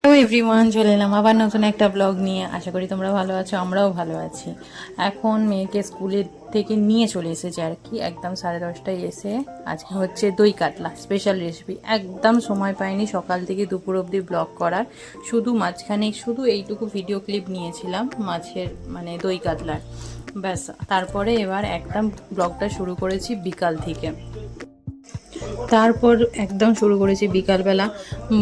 Hello everyone, চলে এলাম আবার নতুন একটা ব্লগ নিয়ে। আশা করি তোমরা ভালো আছো, আমরাও ভালো আছি। এখন মেয়েকে স্কুলের থেকে নিয়ে চলে এসেছে আর কি, একদম 10:30টায় এসে আজকে হচ্ছে দই কাতলা স্পেশাল রেসিপি। একদম সময় পাইনি সকাল থেকে দুপুর অবধি ব্লগ করার, শুধু মাঝখানে শুধু এইটুকু ভিডিও ক্লিপ নিয়েছিলাম মাছের মানে দই কাতলার, ব্যাস। তারপরে এবার একদম ব্লগটা শুরু করেছি বিকাল থেকে। তারপর একদম শুরু করেছি বিকালবেলা।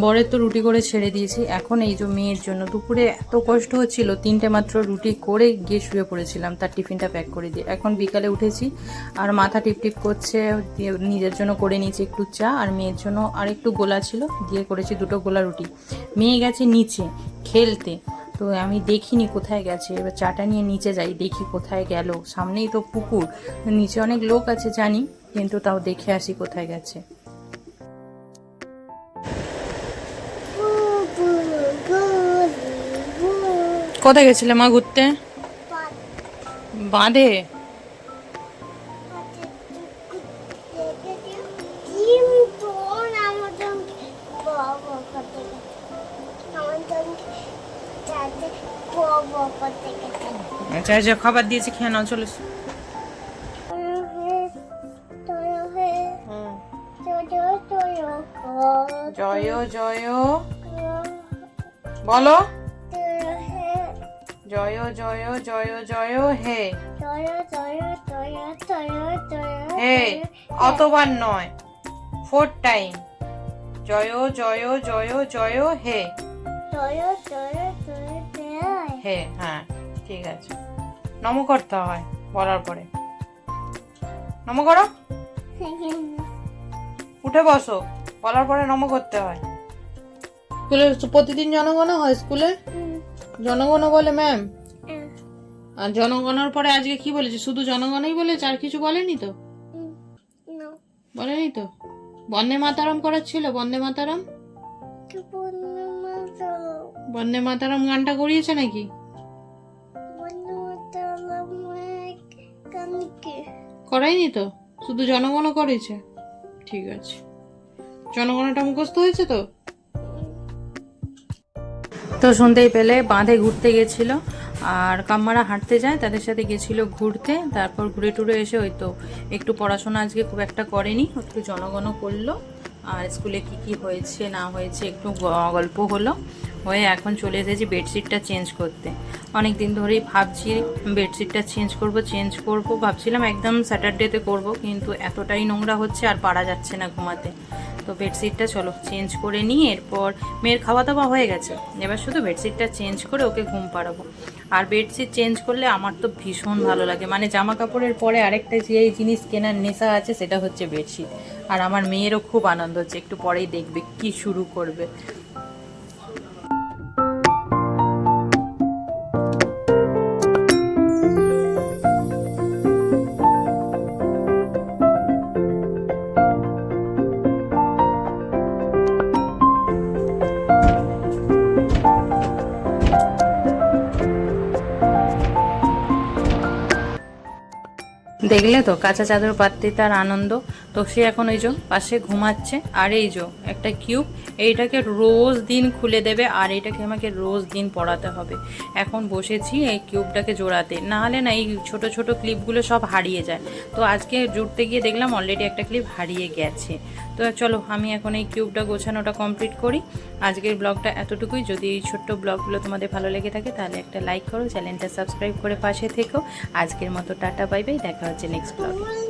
বরের তো রুটি করে ছেড়ে দিয়েছি, এখন এই যে মেয়ের জন্য দুপুরে এত কষ্ট হচ্ছিল, 3টে মাত্র রুটি করে গিয়ে শুয়ে পড়েছিলাম তার টিফিনটা প্যাক করে দিয়ে। এখন বিকালে উঠেছি আর মাথা টিপটিপ করছে, দিয়ে নিজের জন্য করে নিয়েছি একটু চা, আর মেয়ের জন্য আর একটু গোলা ছিল দিয়ে করেছি 2টো গোলা রুটি। মেয়ে গেছে নিচে খেলতে, তো আমি দেখিনি কোথায় গেছে। এবার চাটা নিয়ে নিচে যাই, দেখি কোথায় গেল, সামনেই তো পুকুর, নিচে অনেক লোক আছে জানি, কিন্তু তাও দেখে আসি কোথায় গেছে। কোথায় গেছিলে মা ঘুরতে? বাঁধে? আচ্ছা আচ্ছা, খাবার দিয়েছি, খেয়ে নাও, চলো। জয় জয় বলো, জয় জয় জয় জয় হে। হে অতবার নয়, 4 টাইম। জয় জয় জয় জয় হে। হে, হ্যাঁ ঠিক আছে। নম করতে হয় বলার পরে, নম করো। উঠে বসো, বলার পরে নম করতে হয়। স্কুলে প্রতিদিন জনগণ হয়, স্কুলে জনগণ বলে ম্যাম। আর জনগণের পরে আজকে কি বলেছে? শুধু জনগণই বলেছে, আর কিছু বলেনি তো? বলেনি তো? বন্দে মাতারাম করাচ্ছিল, বন্দে মাতারাম। বন্দে মাতারাম গানটা করিয়েছে নাকি? করাইনি তো, শুধু জনগণ করেছে। ঠিক আছে, জনগণটা মুখস্থ হয়েছে তো। তো শুনতেই পেলে বাঁধে ঘুরতে গেছিল, আর কাম্মারা হাঁটতে যায়, তাদের সাথে গেছিল ঘুরতে। তারপর ঘুরে টুরে এসে ওই তো একটু পড়াশোনা আজকে খুব একটা করেনি, একটু জনগণ করলো, আর স্কুলে কি কি হয়েছে না হয়েছে একটু গল্প হলো, হয়ে এখন চলে এসেছি বেডশিটটা চেঞ্জ করতে। অনেক দিন ধরেই ভাবছি বেডশিটটা চেঞ্জ করব ভাবছিলাম একদম স্যাটারডেতে করব, কিন্তু এতটাই নোংরা হচ্ছে আর পারা যাচ্ছে না ঘুমাতে। তো বেডশিটটা চলো চেঞ্জ করে নিই, এরপর মেয়ের খাওয়া দাওয়া হয়ে গেছে, এবার শুধু বেডশিটটা চেঞ্জ করে ওকে ঘুম পাড়াবো। আর বেডশিট চেঞ্জ করলে আমার তো ভীষণ ভালো লাগে, মানে জামা কাপড়ের পরে আরেকটা যে জিনিস কেনার নেশা আছে সেটা হচ্ছে বেডশিট। আর আমার মেয়েরও খুব আনন্দ হচ্ছে, একটু পরেই দেখবে কি শুরু করবে। দেখলে তো কাঁচা চাদর পাততে তার আনন্দ। তো সে এখন ওই যে পাশে ঘুমাচ্ছে। আর এই যে একটা কিউব, এইটাকে রোজ দিন খুলে দেবে, আর এইটাকে আমাকে রোজ দিন পড়াতে হবে। এখন বসেছি এই কিউবটাকে জোড়াতে, না হলে না এই ছোট ছোট ক্লিপগুলো সব হারিয়ে যায়। তো আজকে জুড়তে গিয়ে দেখলাম অলরেডি একটা ক্লিপ হারিয়ে গেছে। তো চলো আমি এখন এই কিউবটা গোছানোটা কমপ্লিট করি। আজকের ব্লগটা এতটুকুই। যদি এই ছোট্ট ব্লগগুলো তোমাদের ভালো লেগে থাকে তাহলে একটা লাইক করো, চ্যানেলটা সাবস্ক্রাইব করে পাশে থেকো। আজকের মতো টাটা বাই বাই, দেখা হচ্ছে নেক্সট ব্লগে।